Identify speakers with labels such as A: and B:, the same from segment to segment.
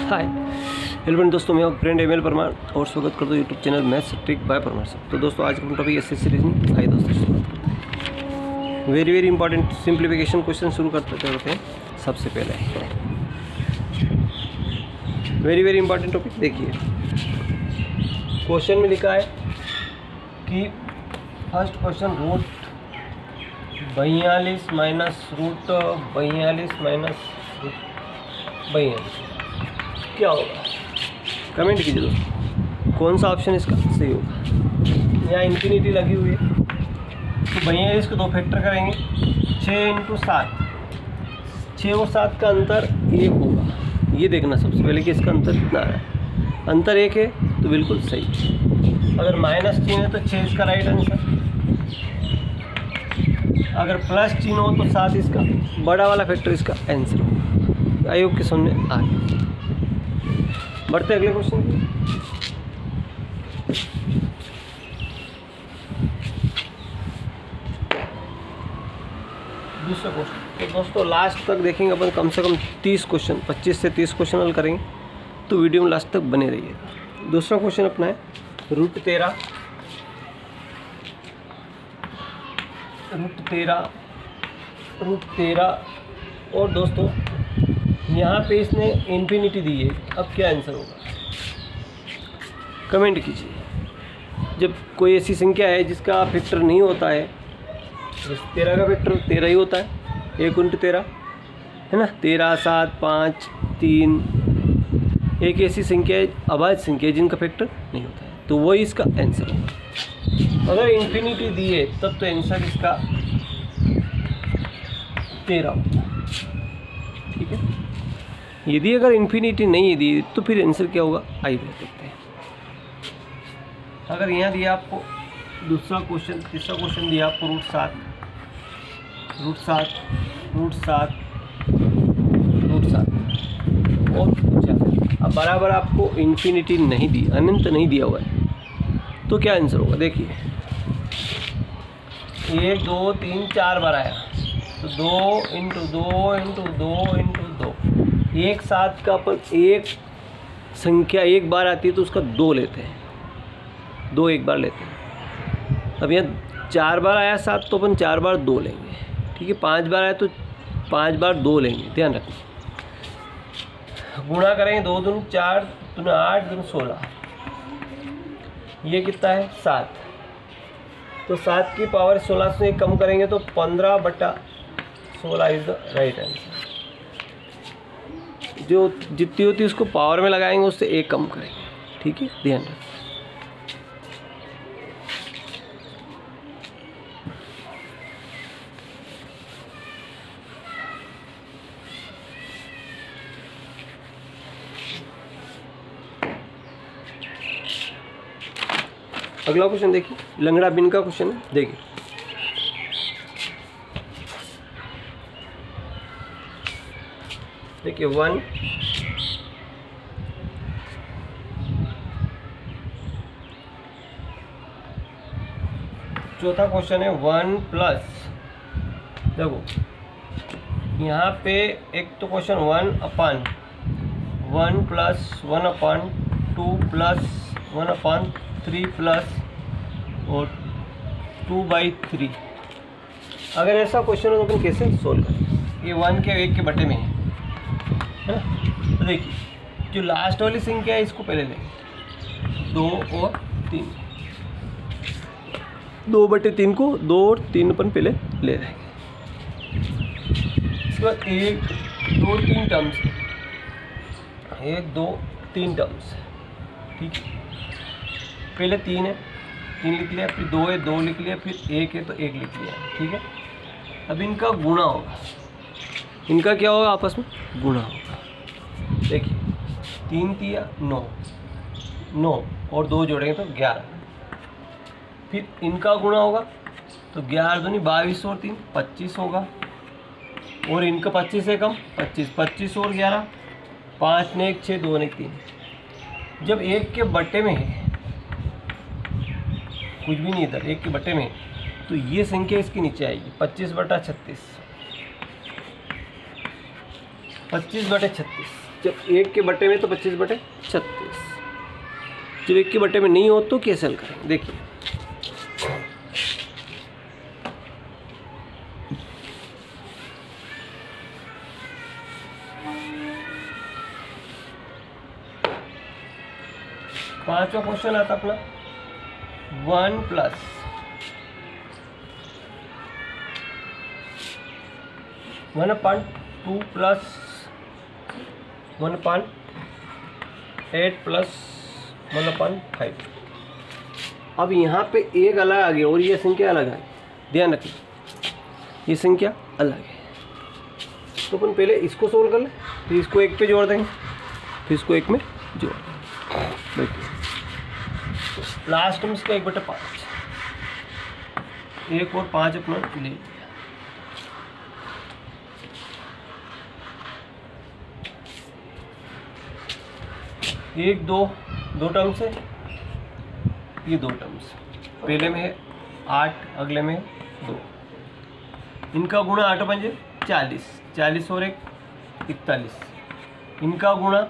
A: Hi hello दोस्तों, मैं friend ML Parmar और स्वागत करता हूँ YouTube channel maths trick bye Parmar से। तो दोस्तों आज का टॉपिक एसएससी रीजनिंग। आइए दोस्तों शुरुआत करते हैं। वेरी इंपॉर्टेंट सिंप्लीफिकेशन क्वेश्चन शुरू करते हैं। सबसे पहले वेरी इंपॉर्टेंट टॉपिक देखिए, क्वेश्चन में लिखा है कि first question root 42 minus root 42 minus root 42 क्या होगा? कमेंट कीजिए दोस्तों, कौन सा ऑप्शन इसका सही होगा। यहाँ इन्फिनिटी लगी हुई है तो 42 को 2 फैक्टर करेंगे, 6 × 7, 6 और 7 का अंतर 1 होगा। ये देखना सबसे पहले कि इसका अंतर कितना आ रहा है। अंतर 1 है तो बिल्कुल सही। अगर माइनस चिन्ह है तो 6 इसका राइट आंसर। अगर प्लस चिन्ह हो तो 7 इसका बड़ा वाला फैक्टर इसका आंसर होगा। आई होप के सामने आ गया। बढ़ते अगले क्वेश्चन। दूसरा क्वेश्चन। तो दोस्तों लास्ट तक देखेंगे अपन, कम से कम 30 क्वेश्चन, 25 से 30 क्वेश्चन हल करेंगे, तो वीडियो में लास्ट तक बने रहिएगा। दूसरा क्वेश्चन अपना है रूट 13 और दोस्तों यहाँ पे इसने इन्फिनिटी दी है। अब क्या आंसर होगा? कमेंट कीजिए। जब कोई ऐसी संख्या है जिसका फैक्टर नहीं होता है, 13 का फैक्टर 13 ही होता है, 1 × 13 है ना, 13, 7, 5, 3। एक ऐसी संख्या है, अभाज्य संख्या है जिनका फैक्टर नहीं होता है, तो वही इसका आंसर होगा। अगर इन्फिनिटी दी है तब तो आंसर इसका 13 होगा। ठीक है। यदि अगर इन्फिनिटी नहीं दी तो फिर आंसर क्या होगा? आइए देख सकते हैं। अगर यहाँ दिया आपको तीसरा क्वेश्चन दिया आपको रूट 7 और पूछा, अब बराबर आपको इन्फिनिटी नहीं दी, अनंत नहीं दिया हुआ है, तो क्या आंसर होगा? देखिए 1 2 3 4 बार आया तो 2 × 2 × 2 × 2। एक साथ का अपन एक संख्या एक बार आती है तो उसका 2 लेते हैं, 2 एक बार लेते हैं। अब यहाँ 4 बार आया 7 तो अपन 4 बार 2 लेंगे। ठीक है। 5 बार आया तो 5 बार 2 लेंगे, ध्यान रखना। गुणा करेंगे 2 दूनी 4, 2 8, 2 16। ये कितना है? 7। तो 7 की पावर 16 से कम करेंगे तो 15/16 इज द राइट आंसर। जो जितनी होती है उसको पावर में लगाएंगे, उससे 1 कम करेंगे। ठीक है, ध्यान रखें। अगला क्वेश्चन देखिए, लंगड़ा बिन का क्वेश्चन है। देखिए देखिए 1 चौथा क्वेश्चन है 1 प्लस, देखो यहाँ पे एक तो क्वेश्चन 1/1 प्लस 1/2 प्लस 1/3 प्लस और 2/3। अगर ऐसा क्वेश्चन हो तो अपन कैसे सोल्व करें? ये 1 के 1 के बटे में है ना। तो देखिए जो लास्ट वाली संख्या है इसको पहले लेंगे, 2 और 3, 2/3 को 2 और 3 अपन पहले ले लेंगे। इसके बाद 1 2 3 टर्म्स, 1 2 3 टर्म्स। ठीक है, पहले 3 है, 3 लिख लिया, फिर 2 है, 2 लिख लिया, फिर 1 है तो 1 लिख लिया। ठीक है। अब इनका गुणा होगा। इनका क्या होगा? आपस में गुणा होगा। देखिए 3 3 9 और 2 जोड़ेंगे तो 11। फिर इनका गुणा होगा तो 11 दूनी 22 और 3 25 होगा, और इनका 25 से कम 25 और 11, 5 ने 1 6, 2 ने 3। जब 1 के बटे में है, कुछ भी नहीं इधर, 1 के बटे में है, तो ये संख्या इसके नीचे आएगी 25/36। 25/36 जब 1 के बटे में तो 25/36। जब 1 के बटे में नहीं हो तो कैसे हल करेंगे, देखिए। पांचवा क्वेश्चन आता अपना 1 + 1/2 + 1/8 + 1/5। अब यहाँ पे एक अलग आ गया और ये संख्या अलग है, ध्यान रखिए ये संख्या अलग है। तो अपन पहले इसको सोल्व कर लें, फिर इसको 1 पे जोड़ देंगे, फिर इसको 1 में जोड़ देंगे। देखिए लास्ट में इसका 1/5, 1 और 5 अपना ले लिया। एक दो टर्म्स है, ये 2 टर्म्स, पहले में है 8, अगले में 2। इनका गुणा 8 पंजे 40, 40 और 1 41। इनका गुणा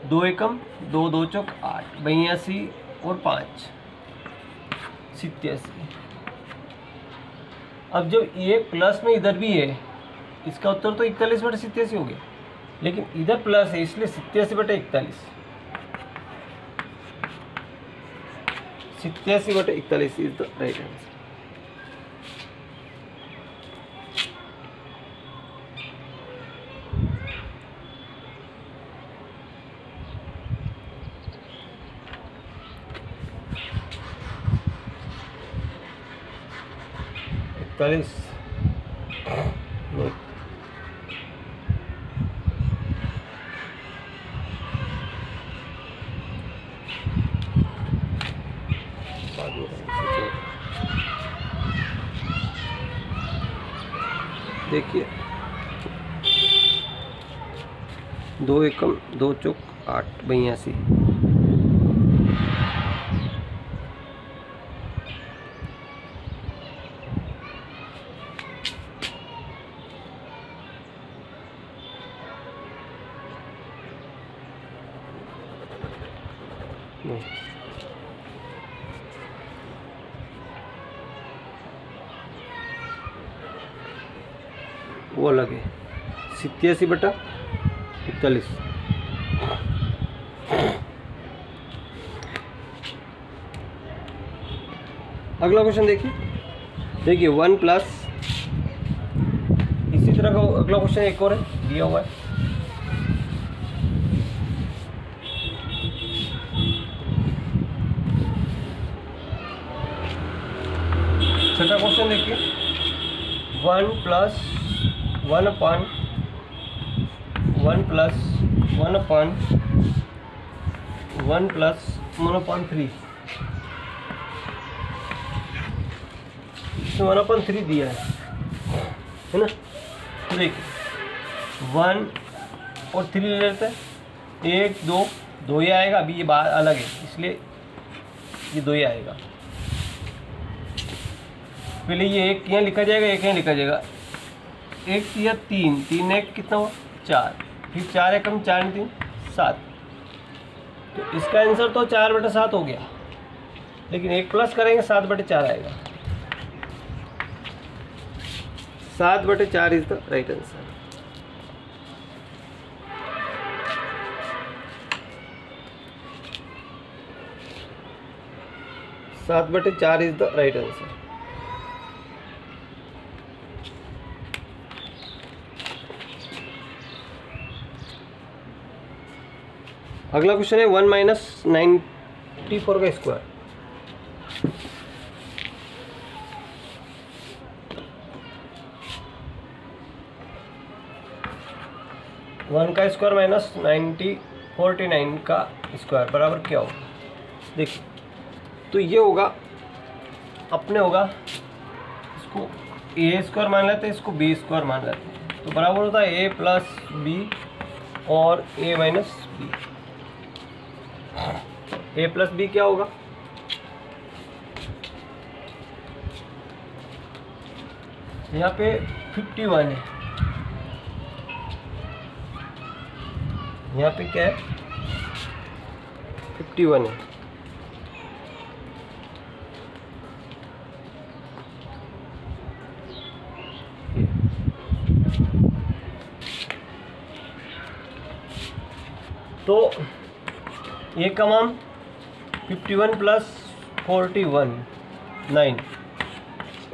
A: 2 एकम 2, 2 चौक 8, 82 और 5 87। अब जब ये प्लस में इधर भी है, इसका उत्तर तो 41/87 हो गया, लेकिन इधर प्लस है इसलिए 87/41। 87/41 इज द राइट आंसर। देखिए 2 एकम 2 चौक 8, 82। वो अलग है, 87/41। अगला क्वेश्चन देखिए 1 + इसी तरह का अगला क्वेश्चन एक और है दिया हुआ है। छठा क्वेश्चन देखिए 1 + 1/1 + 1/1 + 1/3। इसमें 1/3 दिया है ना। तो देखिए 1 और 3 ले लेते हैं, 1 2 ही आएगा। अभी ये बात अलग है इसलिए ये 2 ही आएगा। पहले ये 1 यहाँ लिखा जाएगा, 1 यहाँ लिखा जाएगा। 1 या 3, 3 1 कितना हुआ 4, फिर 4 एकम 4 3 7। तो इसका आंसर तो 4/7 हो गया, लेकिन 1 प्लस करेंगे 7/4 आएगा। 7/4 इज द राइट आंसर। सात बटे 4 इज द राइट आंसर। अगला क्वेश्चन है 1 - 94 का स्क्वायर। वन का स्क्वायर माइनस 49 का स्क्वायर बराबर क्या होगा। देखिए तो ये होगा, अपने होगा इसको a² मान लेते हैं, इसको b² मान लेते हैं, तो बराबर होता है a + b और a - b। a + b क्या होगा, यहाँ पे 51 है, यहाँ पे क्या है 51 है। तो ये का मान 51 प्लस 41 9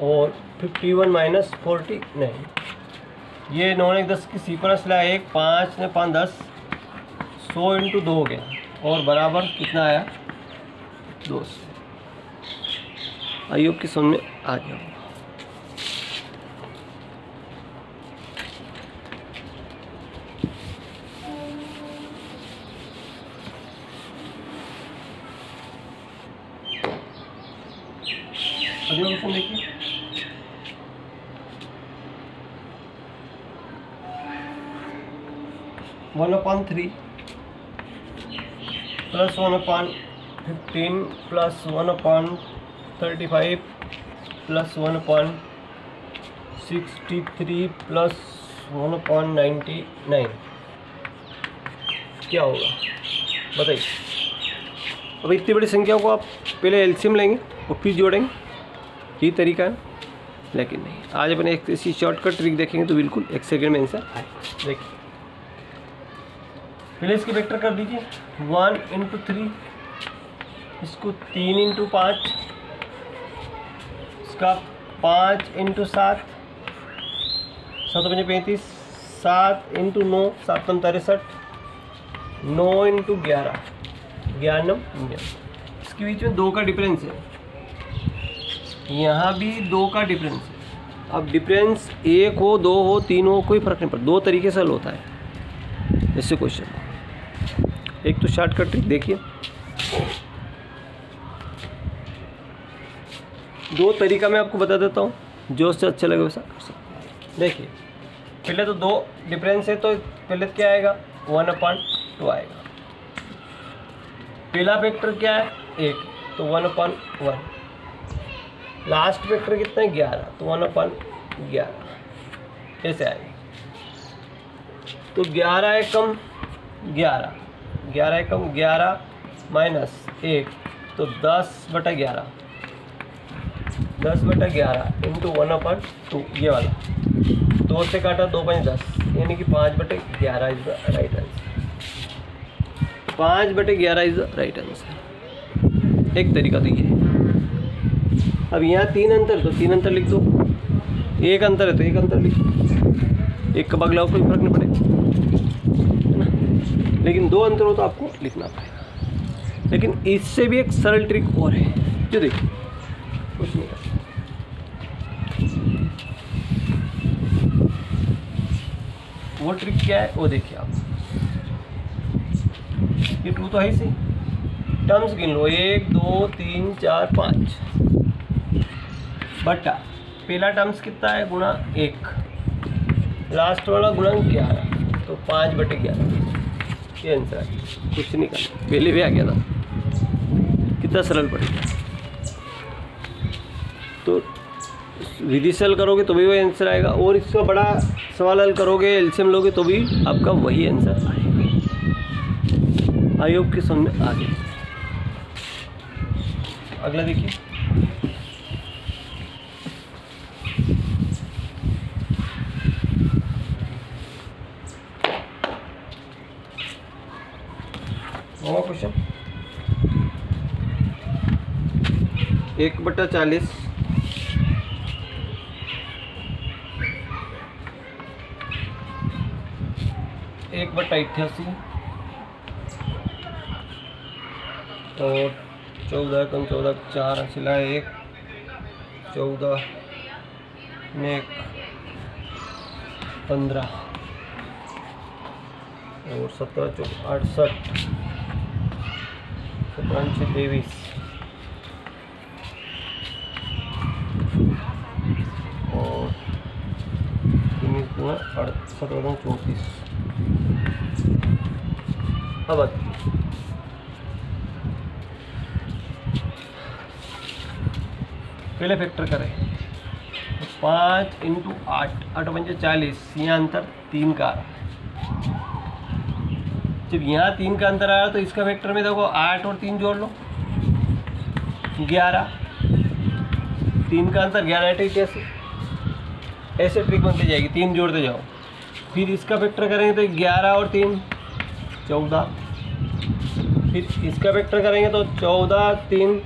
A: और 51 माइनस 49, ये 9 1 10 की सीक्वेंस ला 1 5 ने 5 10 100 इंटू 2 हो गया और बराबर कितना आया 200। आई होप की समझ में आ गया। अगला क्वेश्चन देखिए, one upon 3 plus 1/15 plus 1/35 plus 1/63 plus 1/99 क्या होगा बताइए। अब इतनी बड़ी संख्याओं को आप पहले एलसीएम लेंगे और फिर जोड़ेंगे, ये तरीका है, लेकिन नहीं। आज अपन एक ऐसी शॉर्टकट ट्रिक देखेंगे तो बिल्कुल 1 सेकंड में आंसर आए। देखिए पहले इसके वेक्टर कर दीजिए 1 इंटू 3, इसको 3 इंटू 5, इसका 5 इंटू 7, 7 5 35, 7 इंटू 9, 7 63, 9 इंटू 11, 11 इसके बीच में 2 का डिफरेंस है, यहाँ भी 2 का डिफरेंस है। अब डिफरेंस 1 हो 2 हो 3 हो कोई फर्क नहीं पड़ता, 2 तरीके से हल होता है इससे क्वेश्चन। एक तो शॉर्टकट ट्रिक देखिए, 2 तरीका मैं आपको बता देता हूँ, जो से अच्छा लगे वैसा कर सकते हैं। देखिए पहले तो 2 डिफरेंस है तो पहले क्या आएगा 1/2 आएगा। पहला वेक्टर क्या है 1 तो 1/1, लास्ट वेक्टर कितना है 11 तो 1/11 कैसे आएगा। तो 11 है कम 11, 11 है कम 11 माइनस 1 तो 10/11, 10/11 इंटू 1/2 ये वाला, 2 से काटा 2 5 10 यानी कि 5/11 is the right answer. 5/11 is the right answer. एक तरीका तो ये। अब यहाँ 3 अंतर तो 3 अंतर लिख दो, 1 अंतर है तो 1 अंतर लिख दो, 1 का बगलाव कोई फर्क नहीं पड़ेगा ना, लेकिन 2 अंतर हो तो आपको लिखना पड़ेगा। लेकिन इससे भी एक सरल ट्रिक और है जो देखिए कुछ नहीं करता, वो ट्रिक क्या है वो देखिए आप। ये 2 तो है ही सही, टर्म्स गिन लो 1 2 3 4 5 बटा पहला टर्म्स कितना है गुणा 1, लास्ट वाला गुणा 11 तो 5/11 ये आंसर है। कुछ नहीं करना, पहले भी आ गया था, कितना सरल पड़ेगा। तो विधि से हल करोगे तो भी वही आंसर आएगा, और इसका बड़ा सवाल हल करोगे एलसीएम लोगे तो भी आपका वही आंसर आएगा। आई होप की समझ में आ गई। अगला देखिए, क्वेश्चन 1/40 1/88 और 14 कम 14 4 सिला 1 14 ने 15 और 17 4 68 17 23 और 17 34। अब पहले फैक्टर करें, 5 इंटू 8 8 5 40, यहाँ अंतर 3 का आ रहा है, जब यहाँ 3 का अंतर आया तो इसका वेक्टर में देखो 8 और 3 जोड़ लो 11, 3 का अंतर 11 ठीक ऐसे ट्रिक बनती जाएगी, 3 जोड़ते जाओ। फिर इसका वेक्टर करेंगे तो 11 और 3 14, फिर इसका वेक्टर करेंगे तो 14 3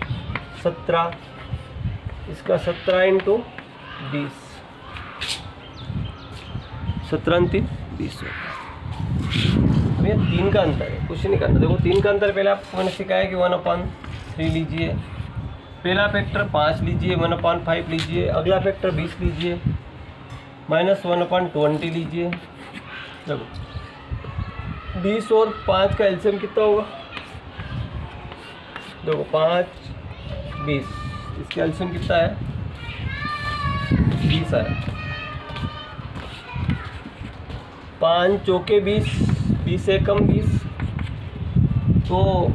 A: 17, इसका 17 इंटू 20, 17 3 20 अब ये 3 का अंतर है, कुछ नहीं करना। देखो 3 का अंतर पहले आपको मैंने सिखाया कि 1/3 लीजिए, पहला फैक्टर 5 लीजिए, 1/5 लीजिए, अगला फैक्टर 20 लीजिए, -1/20 लीजिए। देखो 20 और 5 का एलसीएम कितना होगा, देखो 5 20, इसका एलसीएम कितना है 20 है। 5 चौके 20, 20 से कम 20, तो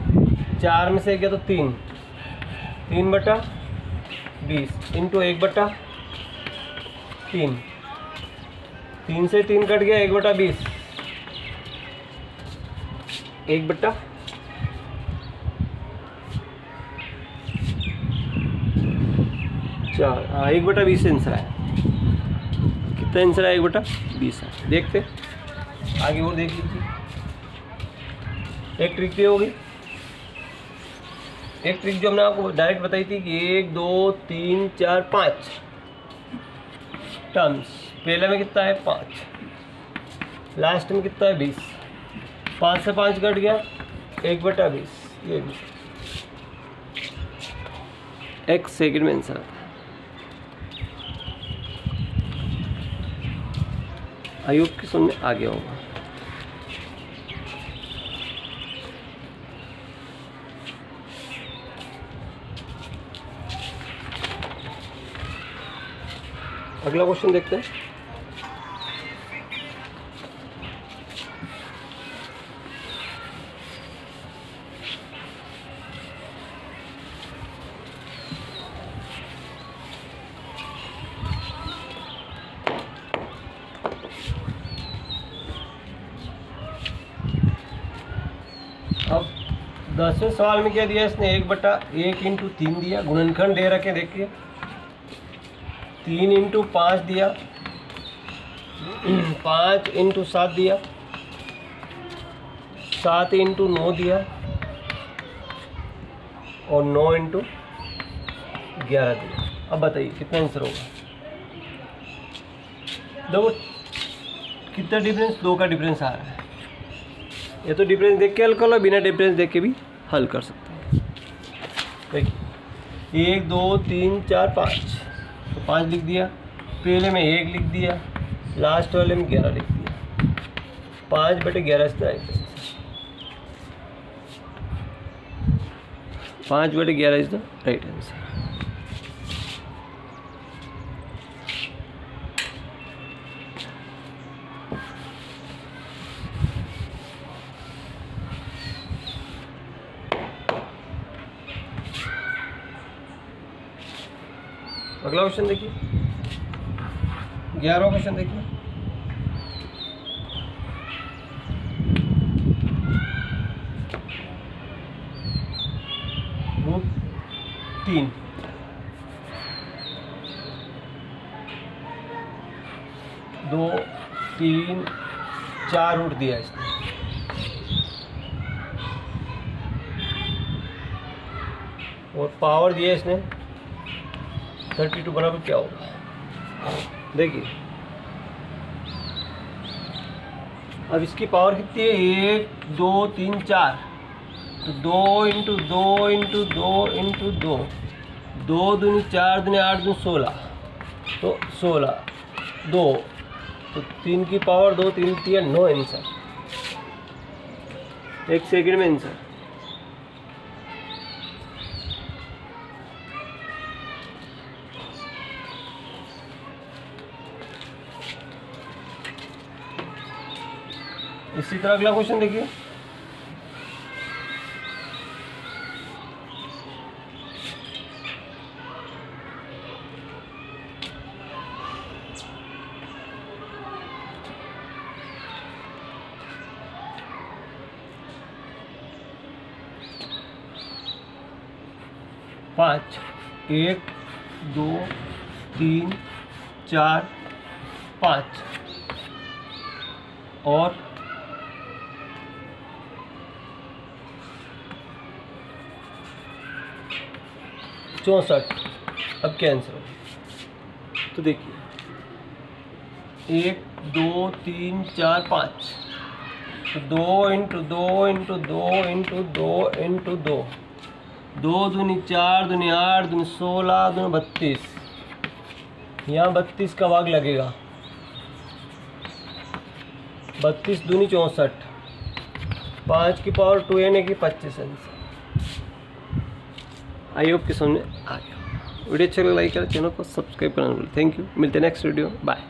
A: 4 में से गया तो 3, 3/20 इंटू 1/3, 3 से 3 कट गया 1/20, 1/4, हाँ 1/20 आंसर है। कितना आंसर है 1/20 है। देखते आगे और देख लीजिए। एक ट्रिक भी होगी, एक ट्रिक जो हमने आपको डायरेक्ट बताई थी कि 1 2 3 4 5 टर्म्स, पहले में कितना है 5, लास्ट में कितना है 20, 5 से 5 कट गया 1/20, ये भी एक सेकंड में आंसर आता है। आयोग की सुनने आगे होगा। अगला क्वेश्चन देखते हैं। अब 10वें सवाल में क्या दिया इसने, 1/1 इंटू 3 दिया, गुणनखंड दे रखे देखिए, 3 इंटू 5 दिया, 5 इंटू 7 दिया, 7 इंटू 9 दिया, और 9 इंटू 11 दिया। अब बताइए कितना आंसर होगा। देखो कितना डिफरेंस, 2 का डिफरेंस आ रहा है। ये तो डिफरेंस देख के हल कर लो, बिना डिफरेंस देख के भी हल कर सकते हैं। देखिए 1 2 3 4 5, तो 5 लिख दिया, पहले में 1 लिख दिया, लास्ट वाले में 11 लिख दिया, 5/11 इसका right answer, 5/11 is the right answer. अगला क्वेश्चन देखिए, 11वां क्वेश्चन देखिए। रूट 3, 2 3 4 रूट दिया इसने, और पावर दिया इसने 32 बराबर क्या होगा। देखिए अब इसकी पावर कितनी है, 1 2 3 4, तो 2 इंटू 2 इंटू 2 इंटू 2, 2 दूनी 4 दूनी 8 दूनी 16, तो 16 2, तो 3 की पावर 2, 3 दिया 9 आंसर, 1 सेकंड में आंसर। इसी तरह अगला क्वेश्चन देखिए, 5, 1 2 3 4 5 और 64। अब कैंसिल हो। तो देखिए 1 2 3 4 5, तो 2 × 2 × 2 × 2 × 2, 2 दूनी 4 दूनी 8 दूनी 16 दूनी 32, यहाँ 32 का भाग लगेगा, 32 दूनी 64, 5 की पावर 2 यानी कि 25 आंसर। आई होप कि समझ में आ गया। वीडियो अच्छा लगा लाइक करें, चैनल को सब्सक्राइब करना भूलें। थैंक यू, मिलते हैं नेक्स्ट वीडियो, बाय।